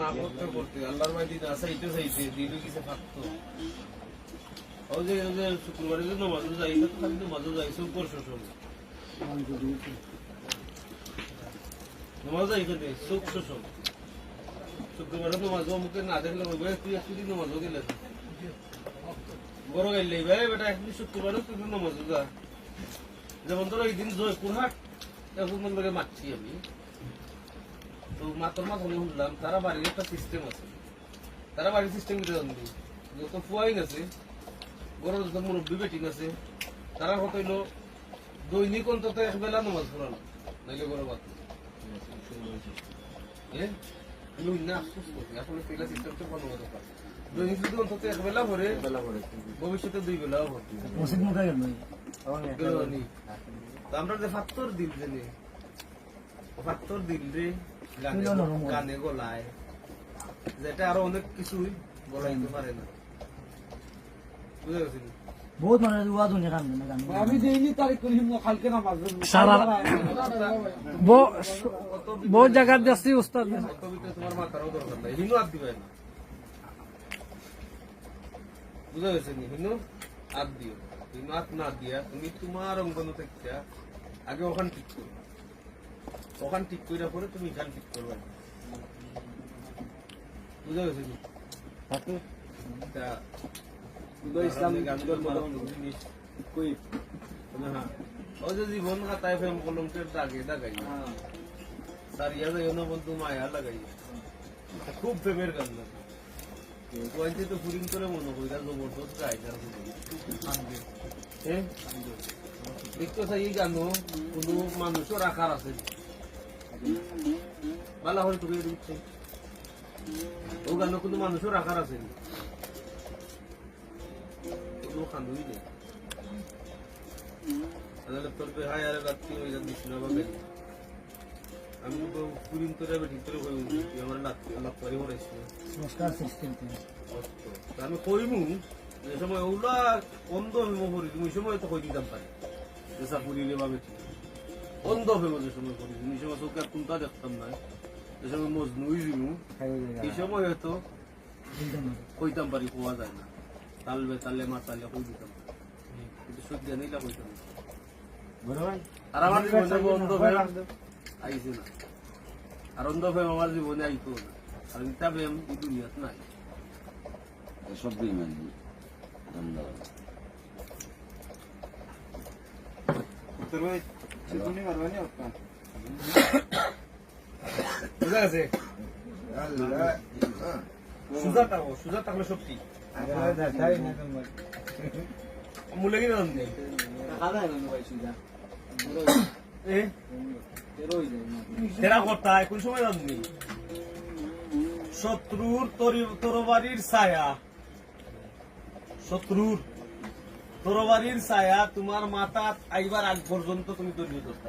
না করতে করতে আল্লাহর মাইদি না চাইতে চাইতে দিলে কিছু থাকতো ওই যে শুক্রবারে যে নমাজও যাই তো খালি নমাজও যাই সব করছো সব নমাজ যাই খেতে সব সব শুক্রবারে নমাজ মুখে না দেখলে বলবে তুই একদিন নমাজও গেলে বড় গাইলে ভাই বেটা একদিন শুক্রবারে তুই নমাজও যা যেমন ধরো এই দিন জয়পুরহাট এখন লোকে মারছি আমি তো মাত্র মাঝে শুনলাম তারা বাড়ির একটা সিস্টেম আছে তারা বাড়ির সিস্টেম কি জানবি যত ফুয়াইন আছে বড় যত মুরব্বী বেটিং আছে তারা কত হইলো দৈনিক অন্তত একবেলা নামাজ পড়ানো নাইলে বড় বাদ দৈনিক যদি অন্তত একবেলা ভরে ভবিষ্যতে 2 বেলাও ভরতে আমরা যে ফাত্তর দিল জেনে ফাত্তর দিল রে গানে গলায় যেটা আরো অনেক কিছুই বলাইতে পারে না বুঝতে পারছি বহুত মানে ওয়াজ উনি কাম না গান আমি দেইনি তারিখ করি কালকে নামাজ সারা বহুত জায়গা দেখছি উস্তাদ কবিতা তোমার মাথারও দরকার নাই হিনু আর দিবে না বুঝতে পারছি হিনু আর দিও হিনু আর না দিয়া তুমি তোমার অঙ্গন থেকে আগে ওখান ঠিক করো ওখান ঠিক কইরা পরে তুমি গান ঠিক করবে বুঝতে পারছি তা ইসলামী গান জিনিস কই হ্যাঁ ও যে জীবন খাতায় ফেম কলমকের দাগে দাগাই সারিয়া যাই না বন্ধু মায়া লাগাই খুব প্রেমের গান লাগে ওয়াইতে তো ফুরিং করে মনে করি তার জবরদস্ত গাই তার হ্যাঁ দেখতে চাই এই গানও কোনো মানুষও রাখার আছে ভালো হলে তুমি দিচ্ছে ও গানও কোনো মানুষও রাখার আছে কোনো খান্দুই নেই তোর হাই আর রাত্রি হয়ে যাচ্ছে না বাবা আমি পুরিন করে বেটি করে আমার লাত্তারি হরাইছি সংস্কার সিস্টেম আমি কইমু যে সময় ওগুলা অন্ধ ভেমো করি তুমি সময় তো কই দিতাম পারি যেসা পুরিলে বা বেটি অন্ধ ভেমো যে সময় করি তুমি সময় চোখে কোনটা দেখতাম না যে সময় মজনুই দিমু এই সময় হয়তো কইতাম পারি কোয়া যায় না তালবে তালে মাতালে কই দিতাম কিন্তু সত্যি জানিলা কইতাম আর আমার জীবনে অন্ধ ভেম আইছে না আর অন্ধ ভেম আমার জীবনে আইতো না আর ইটা ভেম এই দুনিয়াত নাই সব বেইমান ধন্যবাদ তোর ভাই চিকুনি মারবানি আপনা বুঝা গেছে সুজা থাকলে সব ঠিক মূল্য কি জান নেই তেরা কথা কোন সময় জাননি শত্রুর তরবারির ছায়া শত্রুর তরবারির ছায়া তোমার মাথা আইবার আগ পর্যন্ত তুমি দলীয় করতে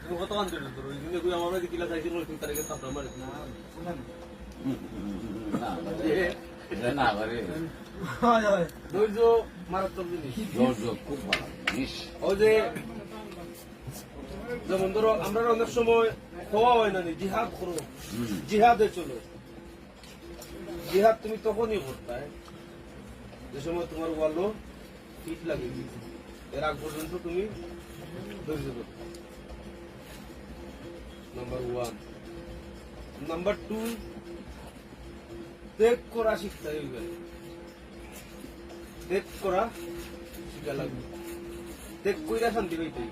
তুমি কত আন্দোলন করো আমার কিলা চাইছি নতুন তারিখে ছাত্র আমার ধৈর্য মারাত্মক জিনিস খুব ভালো জিনিস ওই যে যেমন ধরো আমরা অনেক সময় হওয়া হয় না জিহাদ করো জিহাদে চলো জিহাদ তুমি তখনই করতে যে সময় তোমার ওয়ালো ফিট লাগে এর আগ পর্যন্ত তুমি ধৈর্য করতে নাম্বার 1 নাম্বার 2 ত্যাগ করা শিখতে হইবে ত্যাগ করা শিখা লাগবে ত্যাগ কইরা শান্তি পাইতে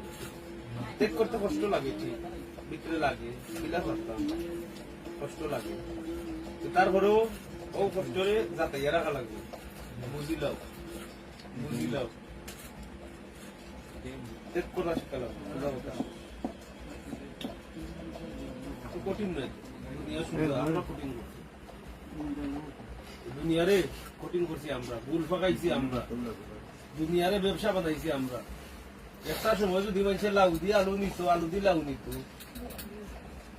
ত্যাগ করতে কষ্ট লাগে ঠিক ভিতরে লাগে কিলা করতাম কষ্ট লাগে তারপরেও ও কষ্টরে যাতাইয়া রাখা লাগবে বুঝিলাও ত্যাগ করা শিখা লাগবে কঠিন নয় দুনিয়া সুন্দর আমরা কঠিন করছি দুনিয়ারে কঠিন করছি আমরা ভুল ফাঁকাইছি আমরা দুনিয়ারে ব্যবসা বানাইছি আমরা একটা সময় যদি মানুষের লাউ দিয়ে আলু নিত আলু দিয়ে লাউ নিত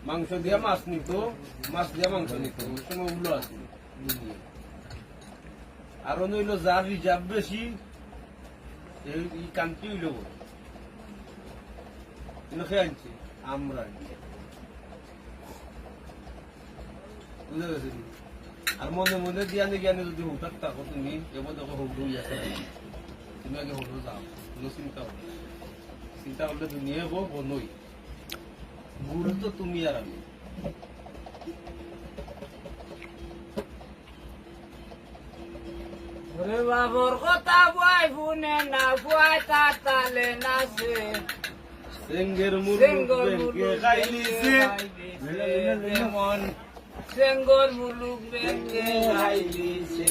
মাংস দিয়া মাছ নিত মাছ দিয়া মাংস নিত ওই সময় ওগুলো আছে আর নইল যার রিজার্ভ বেশি এই কান্ট্রি হইল কিন্তু খেয়ে আনছি আমরা বুঝে গেছি আর মনে মনে জ্ঞানে জ্ঞানে যদি হুটাক থাকো তুমি এবার দেখো হুট হয়ে আছে তুমি আগে হুট যাও কোনো চিন্তা হবে চিন্তা করলে দুনিয়া হবো বনই গুরু তো তুমি আর আমি ওরে বাবর কথা বয় শুনে না বুয়াই তার তালে নাচে সেঙ্গের মুরুখ সেঙ্গর বেঁকে মুলুক খাইলিছে যেমন সেঙ্গর মুলুক বেঁকে খাইলিছে